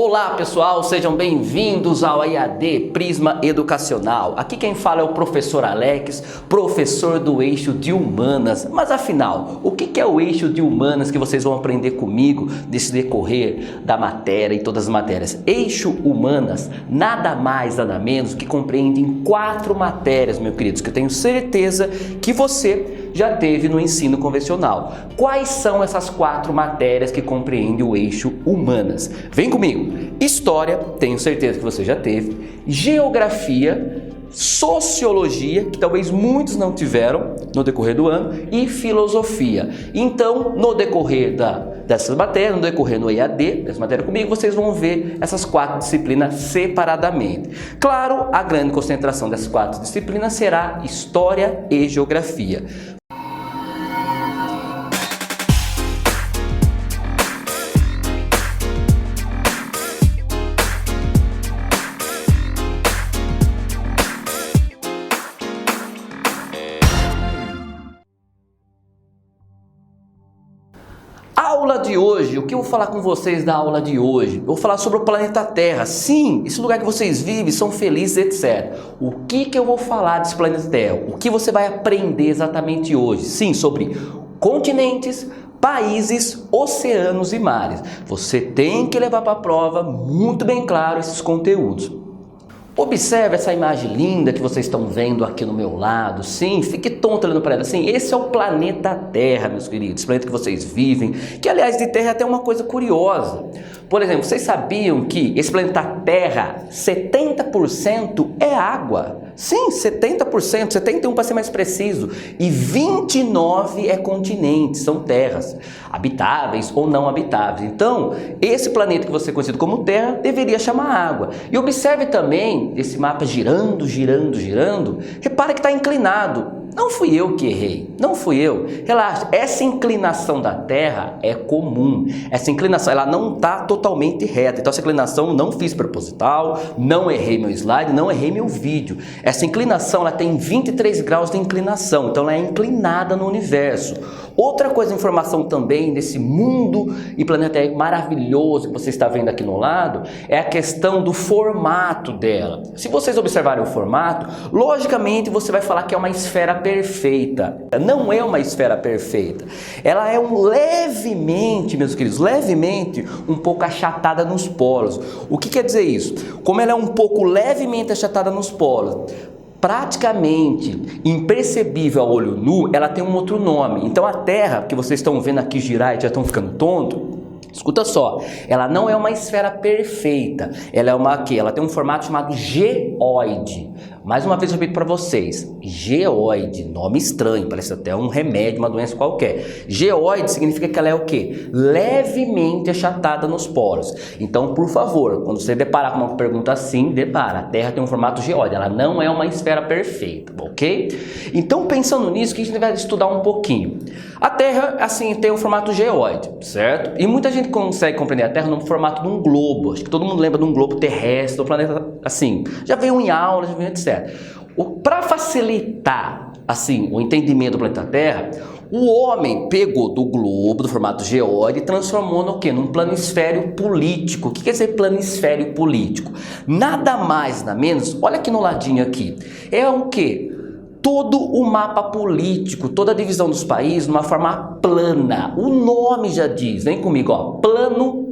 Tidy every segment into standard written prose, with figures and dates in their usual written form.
Olá pessoal, sejam bem-vindos ao EAD Prisma Educacional. Aqui quem fala é o professor Alex, professor do eixo de Humanas. Mas afinal, o que é o eixo de Humanas que vocês vão aprender comigo nesse decorrer da matéria e todas as matérias? Eixo Humanas, nada mais, nada menos que compreende em 4 matérias, meus queridos, que eu tenho certeza que você já teve no ensino convencional. Quais são essas 4 matérias que compreendem o eixo Humanas? Vem comigo! História, tenho certeza que você já teve. Geografia, sociologia, que talvez muitos não tiveram no decorrer do ano, e filosofia. Então, no decorrer dessas matérias, no decorrer do EAD, dessa matéria comigo, vocês vão ver essas 4 disciplinas separadamente. Claro, a grande concentração dessas 4 disciplinas será História e Geografia. Aula de hoje, o que eu vou falar com vocês da aula de hoje? Eu vou falar sobre o planeta Terra. Sim, esse lugar que vocês vivem, são felizes, etc. O que eu vou falar desse planeta Terra? O que você vai aprender exatamente hoje? Sim, sobre continentes, países, oceanos e mares. Você tem que levar para a prova muito bem claro esses conteúdos. Observe essa imagem linda que vocês estão vendo aqui no meu lado. Sim, fique tonto olhando para ela. Sim, esse é o planeta Terra, meus queridos. Esse planeta que vocês vivem. Que, aliás, de Terra até uma coisa curiosa. Por exemplo, vocês sabiam que esse planeta Terra, 70% é água? Sim, 70%, 71% para ser mais preciso. E 29% é continentes, são terras, habitáveis ou não habitáveis. Então, esse planeta que você é conhecido como Terra deveria chamar água. E observe também esse mapa girando, girando, girando. Repara que está inclinado. Não fui eu que errei, não fui eu. Relaxa, essa inclinação da Terra é comum. Essa inclinação, ela não está totalmente reta. Então essa inclinação não fiz proposital, não errei meu slide, não errei meu vídeo. Essa inclinação, ela tem 23 graus de inclinação, então ela é inclinada no universo. Outra coisa, informação também desse mundo e planeta maravilhoso que você está vendo aqui no lado, é a questão do formato dela. Se vocês observarem o formato, logicamente você vai falar que é uma esfera perfeita. Não é uma esfera perfeita. Ela é levemente, meus queridos, levemente um pouco achatada nos polos. O que quer dizer isso? Como ela é um pouco levemente achatada nos polos, praticamente imperceptível ao olho nu, ela tem um outro nome. Então a Terra, que vocês estão vendo aqui girar e já estão ficando tonto, escuta só, ela não é uma esfera perfeita, ela é uma que ela tem um formato chamado geóide. Mais uma vez eu repito para vocês, geóide, nome estranho, parece até um remédio, uma doença qualquer. Geóide significa que ela é o quê? Levemente achatada nos polos. Então, por favor, quando você deparar com uma pergunta assim, depara, a Terra tem um formato geóide, ela não é uma esfera perfeita, ok? Então, pensando nisso, que a gente vai estudar um pouquinho. A Terra, assim, tem um formato geóide, certo? E muita gente consegue compreender a Terra no formato de um globo. Acho que todo mundo lembra de um globo terrestre, do planeta assim. Já veio em aula, já veio etc. Para facilitar, assim, o entendimento do planeta Terra, o homem pegou do globo, do formato geóide, e transformou no quê? Num planisfério político. O que quer dizer planisfério político? Nada mais, nada menos, olha aqui no ladinho aqui, é o quê? Todo o mapa político, toda a divisão dos países numa forma plana. O nome já diz, vem comigo, ó,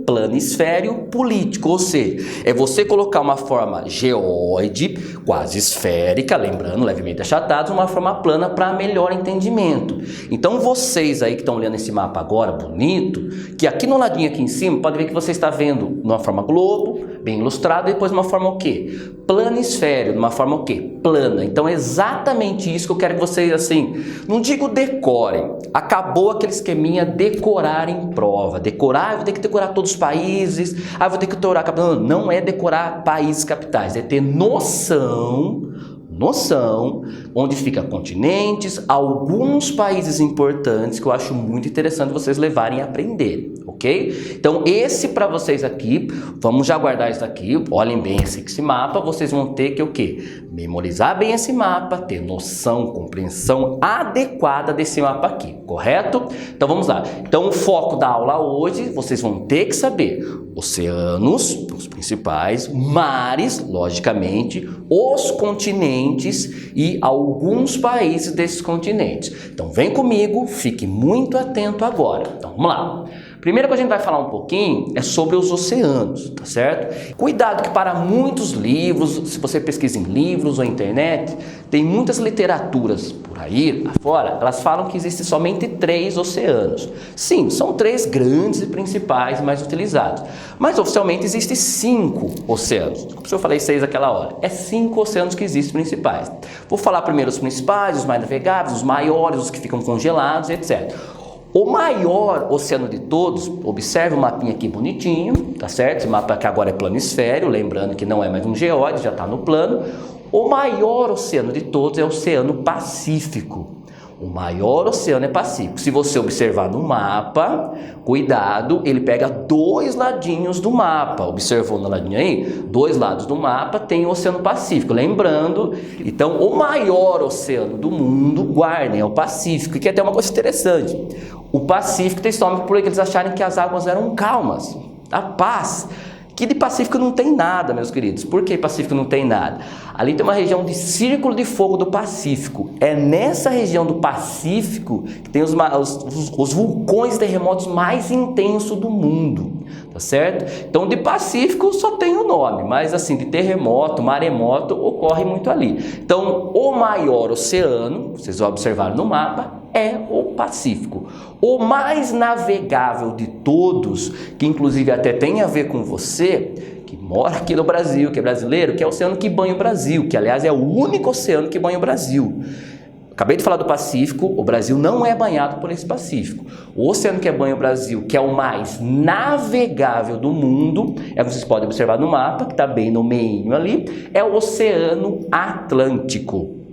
planisfério político, ou seja, é você colocar uma forma geóide, quase esférica, lembrando, levemente achatada, uma forma plana para melhor entendimento. Então vocês aí que estão olhando esse mapa agora, bonito, que aqui no ladinho aqui em cima, pode ver que você está vendo numa forma globo, bem ilustrado, e depois numa forma o quê? Planisfério, numa forma o quê? Plana. Então é exatamente isso que eu quero que vocês, assim, não digo decorem, acabou aquele esqueminha decorar em prova, decorar, eu vou ter que decorar todos os países, eu vou ter que decorar, não é decorar países capitais, é ter noção onde fica continentes, alguns países importantes que eu acho muito interessante vocês levarem a aprender, ok? ok? Então esse para vocês aqui, vamos já guardar isso aqui, olhem bem esse mapa, vocês vão ter que o quê? Memorizar bem esse mapa, ter noção, compreensão adequada desse mapa aqui, correto? Então vamos lá. Então o foco da aula hoje, vocês vão ter que saber oceanos, os principais, mares, logicamente, os continentes e alguns países desses continentes. Então vem comigo, fique muito atento agora. Então vamos lá. Primeiro que a gente vai falar um pouquinho é sobre os oceanos, tá certo? Cuidado que para muitos livros, se você pesquisa em livros ou internet, tem muitas literaturas por aí, afora, elas falam que existem somente 3 oceanos. Sim, são 3 grandes e principais mais utilizados, mas oficialmente existem 5 oceanos. Como eu falei 6 naquela hora, é 5 oceanos que existem principais. Vou falar primeiro os principais, os mais navegáveis, os maiores, os que ficam congelados, etc. O maior oceano de todos, observe o mapinha aqui bonitinho, tá certo? Esse mapa aqui agora é planisfério, lembrando que não é mais um geóide, já está no plano. O maior oceano de todos é o Oceano Pacífico. O maior oceano é Pacífico. Se você observar no mapa, cuidado, ele pega 2 ladinhos do mapa. Observou no ladinho aí? 2 lados do mapa tem o Oceano Pacífico. Lembrando, então, o maior oceano do mundo, guardem, é o Pacífico. E que é até uma coisa interessante. O Pacífico tem esse nome por eles acharem que as águas eram calmas, a paz. Que de Pacífico não tem nada, meus queridos. Por que Pacífico não tem nada? Ali tem uma região de Círculo de Fogo do Pacífico. É nessa região do Pacífico que tem os vulcões e terremotos mais intensos do mundo, tá certo? Então de Pacífico só tem o nome, mas assim, de terremoto, maremoto, ocorre muito ali. Então o maior oceano, vocês vão observar no mapa, é o Pacífico. O mais navegável de todos, que inclusive até tem a ver com você, que mora aqui no Brasil, que é brasileiro, que é o oceano que banha o Brasil, que aliás é o único oceano que banha o Brasil. Acabei de falar do Pacífico, o Brasil não é banhado por esse Pacífico. O oceano que banha o Brasil, que é o mais navegável do mundo, é o que vocês podem observar no mapa, que está bem no meio ali, é o Oceano Atlântico.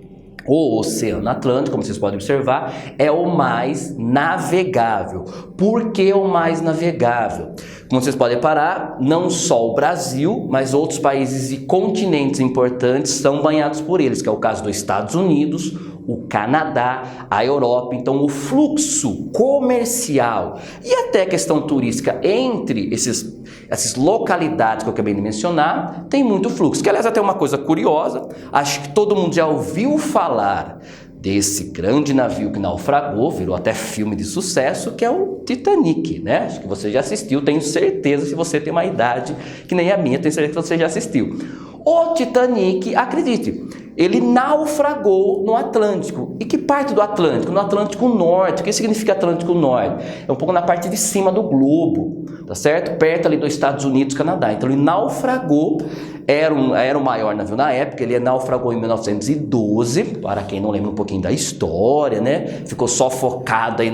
O Oceano Atlântico, como vocês podem observar, é o mais navegável. Por que o mais navegável? Como vocês podem reparar, não só o Brasil, mas outros países e continentes importantes são banhados por eles, que é o caso dos Estados Unidos, o Canadá, a Europa. Então o fluxo comercial e até a questão turística entre essas localidades que eu acabei de mencionar, tem muito fluxo. Que aliás até uma coisa curiosa, acho que todo mundo já ouviu falar desse grande navio que naufragou, virou até filme de sucesso, que é o Titanic, né? Acho que você já assistiu, tenho certeza, se você tem uma idade que nem a minha, tenho certeza que você já assistiu. O Titanic, acredite, ele naufragou no Atlântico. E que parte do Atlântico? No Atlântico Norte. O que significa Atlântico Norte? É um pouco na parte de cima do globo, tá certo? Perto ali dos Estados Unidos e Canadá. Então ele naufragou, era o maior navio na época, ele naufragou em 1912, para quem não lembra um pouquinho da história, né? Ficou só focado aí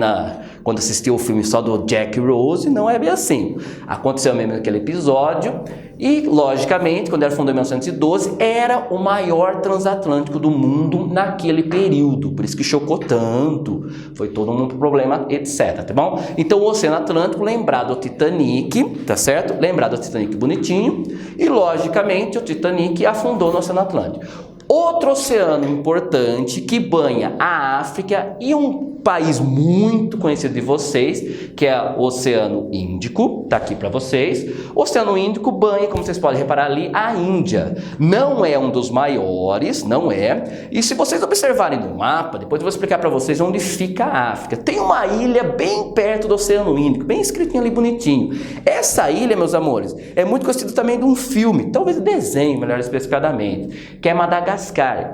quando assistiu o filme só do Jack Rose, não é bem assim. Aconteceu mesmo naquele episódio. E, logicamente, quando ele fundou em 1912, era o maior transatlântico do mundo naquele período. Por isso que chocou tanto, foi todo um problema, etc, tá bom? Então, o Oceano Atlântico, lembrado do Titanic, tá certo? Lembrado do Titanic bonitinho. E, logicamente, o Titanic afundou no Oceano Atlântico. Outro oceano importante que banha a África e um país muito conhecido de vocês, que é o Oceano Índico, tá aqui para vocês. O Oceano Índico banha, como vocês podem reparar ali, a Índia. Não é um dos maiores, não é. E se vocês observarem no mapa, depois eu vou explicar para vocês onde fica a África. Tem uma ilha bem perto do Oceano Índico, bem escritinho ali bonitinho. Essa ilha, meus amores, é muito conhecida também de um filme, talvez desenho, melhor especificadamente, que é Madagascar.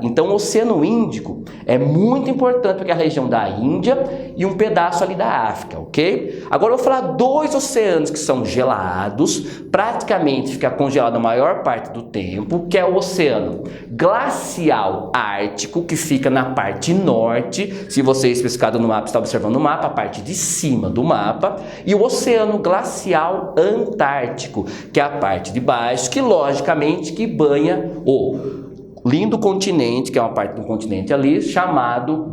Então o Oceano Índico é muito importante porque é a região da Índia e um pedaço ali da África, ok? Agora eu vou falar 2 oceanos que são gelados, praticamente fica congelado a maior parte do tempo, que é o Oceano Glacial Ártico, que fica na parte norte, se você especificado no mapa, está observando no mapa, a parte de cima do mapa, e o Oceano Glacial Antártico, que é a parte de baixo, que logicamente que banha lindo continente, que é uma parte do continente ali, chamado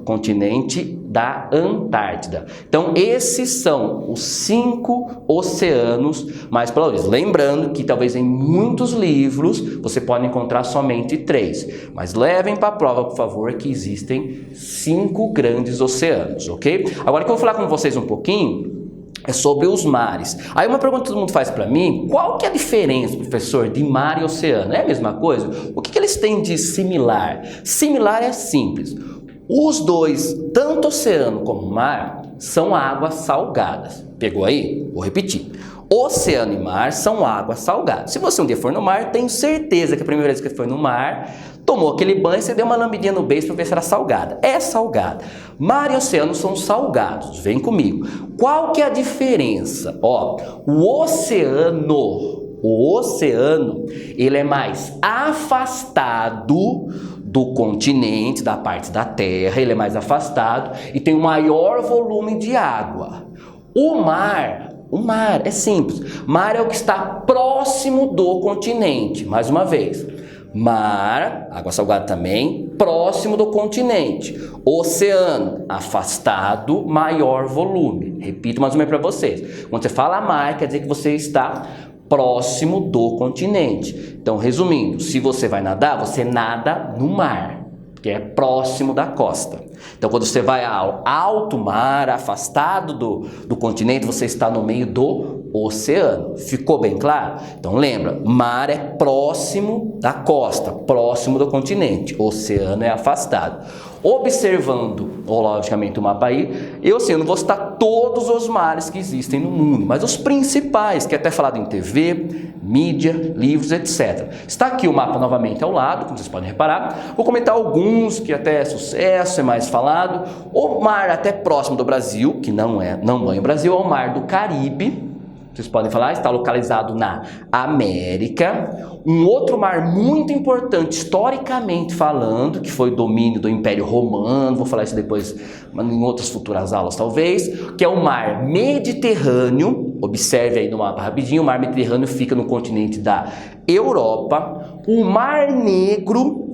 continente da Antártida. Então, esses são os 5 oceanos mais prováveis. Lembrando que talvez em muitos livros você pode encontrar somente 3. Mas levem para a prova, por favor, que existem 5 grandes oceanos, ok? Agora que eu vou falar com vocês um pouquinho é sobre os mares. Aí uma pergunta que todo mundo faz para mim: qual que é a diferença, professor, de mar e oceano? É a mesma coisa? O que eles têm de similar? Similar é simples. Os dois, tanto oceano como mar, são águas salgadas. Pegou aí? Vou repetir. Oceano e mar são águas salgadas. Se você um dia for no mar, tenho certeza que a primeira vez que foi no mar, tomou aquele banho e você deu uma lambidinha no beijo para ver se era salgada. É salgada. Mar e oceano são salgados. Vem comigo. Qual que é a diferença? Ó, o oceano, ele é mais afastado do continente, da parte da terra, ele é mais afastado e tem um maior volume de água. O mar é simples. Mar é o que está próximo do continente. Mais uma vez. Mar, água salgada também, próximo do continente. Oceano, afastado, maior volume. Repito mais uma vez para vocês. Quando você fala mar, quer dizer que você está próximo do continente. Então, resumindo, se você vai nadar, você nada no mar, que é próximo da costa. Então, quando você vai ao alto mar, afastado do continente, você está no meio do oceano. Ficou bem claro? Então, lembra, mar é próximo da costa, próximo do continente. Oceano é afastado. Observando, logicamente, o mapa aí, eu não vou citar todos os mares que existem no mundo, mas os principais, que é até falado em TV, mídia, livros, etc. Está aqui o mapa novamente ao lado, como vocês podem reparar. Vou comentar alguns que até é sucesso, é mais falado. O mar até próximo do Brasil, que não banha o Brasil, é o mar do Caribe. Vocês podem falar, está localizado na América. Um outro mar muito importante, historicamente falando, que foi domínio do Império Romano, vou falar isso depois em outras futuras aulas talvez, que é o mar Mediterrâneo. Observe aí no mapa rapidinho, o mar Mediterrâneo fica no continente da Europa. O Mar Negro,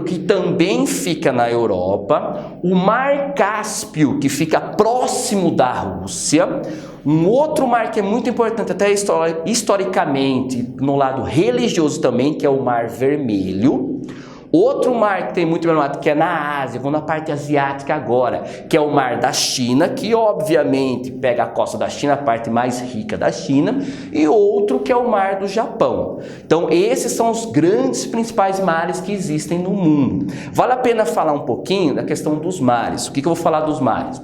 que também fica na Europa. O Mar Cáspio, que fica próximo da Rússia. Um outro mar que é muito importante, até historicamente, no lado religioso também, que é o Mar Vermelho. Outro mar que tem muito problemático, que é na Ásia, vou na parte asiática agora, que é o Mar da China, que obviamente pega a costa da China, a parte mais rica da China, e outro que é o Mar do Japão. Então, esses são os grandes principais mares que existem no mundo. Vale a pena falar um pouquinho da questão dos mares. O que eu vou falar dos mares?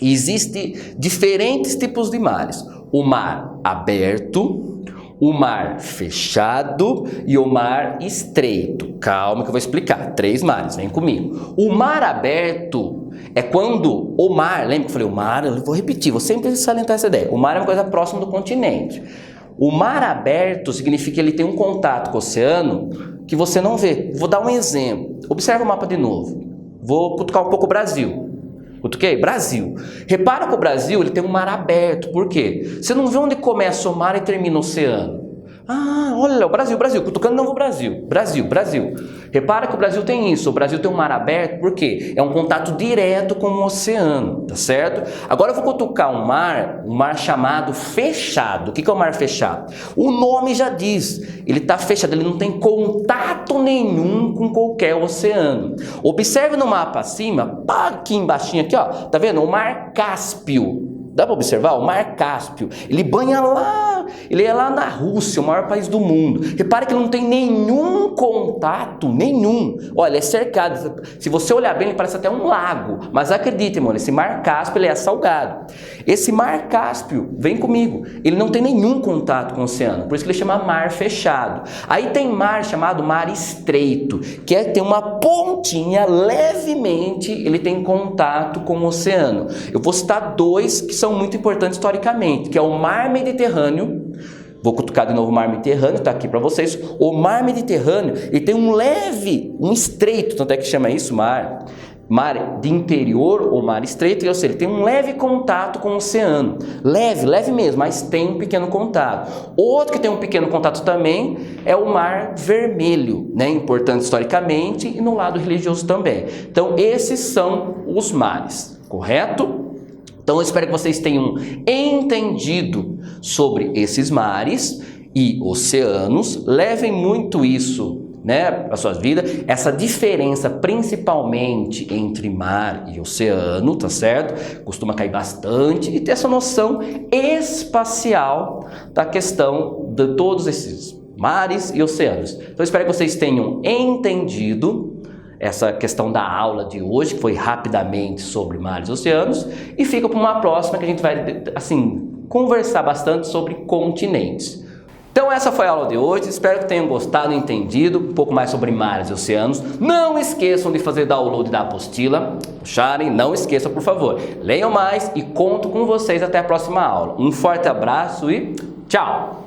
Existem diferentes tipos de mares. O mar aberto, o mar fechado e o mar estreito. Calma que eu vou explicar. 3 mares, vem comigo. O mar aberto é quando o mar, lembra que eu falei o mar? Eu vou repetir, vou sempre salientar essa ideia. O mar é uma coisa próxima do continente. O mar aberto significa que ele tem um contato com o oceano que você não vê. Vou dar um exemplo. Observa o mapa de novo. Vou cutucar um pouco o Brasil. Cutuquei? Brasil. Repara que o Brasil ele tem um mar aberto. Por quê? Você não vê onde começa o mar e termina o oceano. Ah, olha, o Brasil. Cutucando não o Brasil. Brasil. Repara que o Brasil tem isso. O Brasil tem um mar aberto. Por quê? É um contato direto com o oceano, tá certo? Agora eu vou cutucar um mar chamado fechado. O que é o mar fechado? O nome já diz. Ele está fechado, ele não tem contato nenhum com qualquer oceano. Observe no mapa acima, aqui embaixo, aqui, ó, tá vendo? O Mar Cáspio. Dá para observar? O Mar Cáspio, ele banha lá, ele é lá na Rússia, o maior país do mundo. Repare que não tem nenhum contato, nenhum. Olha, é cercado. Se você olhar bem, ele parece até um lago. Mas acredite, mano, esse Mar Cáspio, ele é salgado. Esse Mar Cáspio, vem comigo, ele não tem nenhum contato com o oceano. Por isso que ele chama mar fechado. Aí tem mar chamado mar estreito, que tem uma pontinha, levemente, ele tem contato com o oceano. Eu vou citar 2 que são muito importantes historicamente, que é o Mar Mediterrâneo. Vou cutucar de novo o Mar Mediterrâneo, está aqui para vocês. O Mar Mediterrâneo, ele tem um estreito, tanto é que chama isso mar, mar de interior ou mar estreito, ou seja, ele tem um leve contato com o oceano. Leve mesmo, mas tem um pequeno contato. Outro que tem um pequeno contato também é o Mar Vermelho, né? Importante historicamente e no lado religioso também. Então, esses são os mares, correto? Então, eu espero que vocês tenham entendido sobre esses mares e oceanos. Levem muito isso, né, para suas vidas, essa diferença principalmente entre mar e oceano, tá certo? Costuma cair bastante, e ter essa noção espacial da questão de todos esses mares e oceanos. Então, eu espero que vocês tenham entendido essa questão da aula de hoje, que foi rapidamente sobre mares e oceanos, e fica para uma próxima que a gente vai, assim, conversar bastante sobre continentes. Então essa foi a aula de hoje, espero que tenham gostado e entendido um pouco mais sobre mares e oceanos. Não esqueçam de fazer download da apostila, puxarem, não esqueçam por favor. Leiam mais e conto com vocês até a próxima aula. Um forte abraço e tchau!